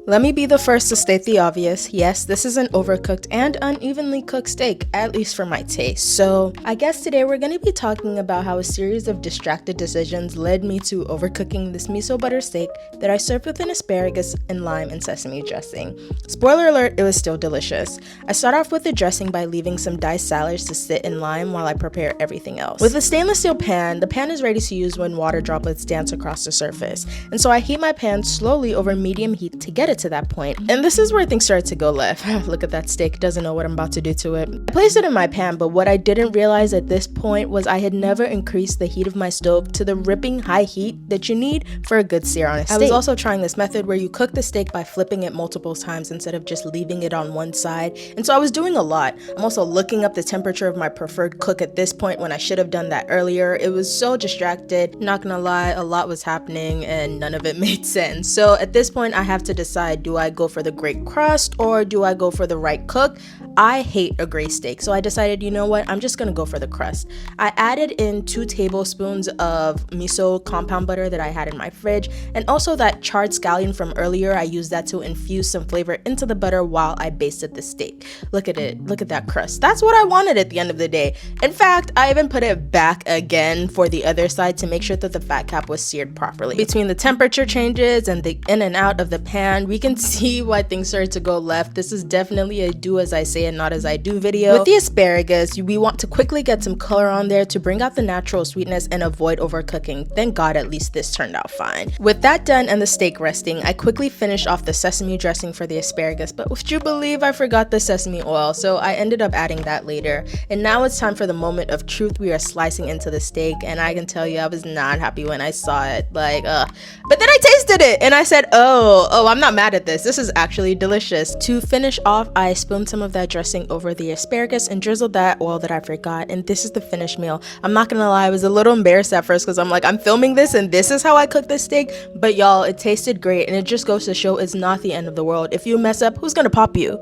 Let me be the first to state the obvious. Yes, this is an overcooked and unevenly cooked steak, at least for my taste. So I guess today we're going to be talking about how a series of distracted decisions led me to overcooking this miso butter steak that I served with an asparagus and lime and sesame dressing. Spoiler alert, it was still delicious. I start off with the dressing by leaving some diced salads to sit in lime while I prepare everything else. With a stainless steel pan, the pan is ready to use when water droplets dance across the surface. And so I heat my pan slowly over medium heat to get it to that point. And this is where things started to go left. Look at that steak, doesn't know what I'm about to do to it. I placed it in my pan, but what I didn't realize at this point was I had never increased the heat of my stove to the ripping high heat that you need for a good sear on a steak. I was also trying this method where you cook the steak by flipping it multiple times instead of just leaving it on one side. And so I was doing a lot. I'm also looking up the temperature of my preferred cook at this point when I should have done that earlier. It was so distracted. Not gonna lie, a lot was happening and none of it made sense. So at this point I have to decide, do I go for the great crust or do I go for the right cook? I hate a gray steak, so I decided, you know what, I'm just gonna go for the crust. I added in 2 tablespoons of miso compound butter that I had in my fridge, and also that charred scallion from earlier. I used that to infuse some flavor into the butter while I basted the steak. Look at it, look at that crust. That's what I wanted at the end of the day. In fact, I even put it back again for the other side to make sure that the fat cap was seared properly. Between the temperature changes and the in and out of the pan, we can see why things started to go left. This is definitely a do as I say and not as I do video. With the asparagus, we want to quickly get some color on there to bring out the natural sweetness and avoid overcooking. Thank God at least this turned out fine. With that done and the steak resting, I quickly finished off the sesame dressing for the asparagus, but would you believe I forgot the sesame oil, so I ended up adding that later. And now it's time for the moment of truth. We are slicing into the steak, and I can tell you I was not happy when I saw it. But then I tasted it and I said, oh, I'm not mad at this. This is actually delicious. To finish off, I spooned some of that dressing over the asparagus and drizzled that oil that I forgot, and this is the finished meal. I'm not gonna lie, I was a little embarrassed at first because I'm like, I'm filming this and this is how I cook this steak, but y'all, it tasted great, and it just goes to show it's not the end of the world. If you mess up, who's gonna pop you?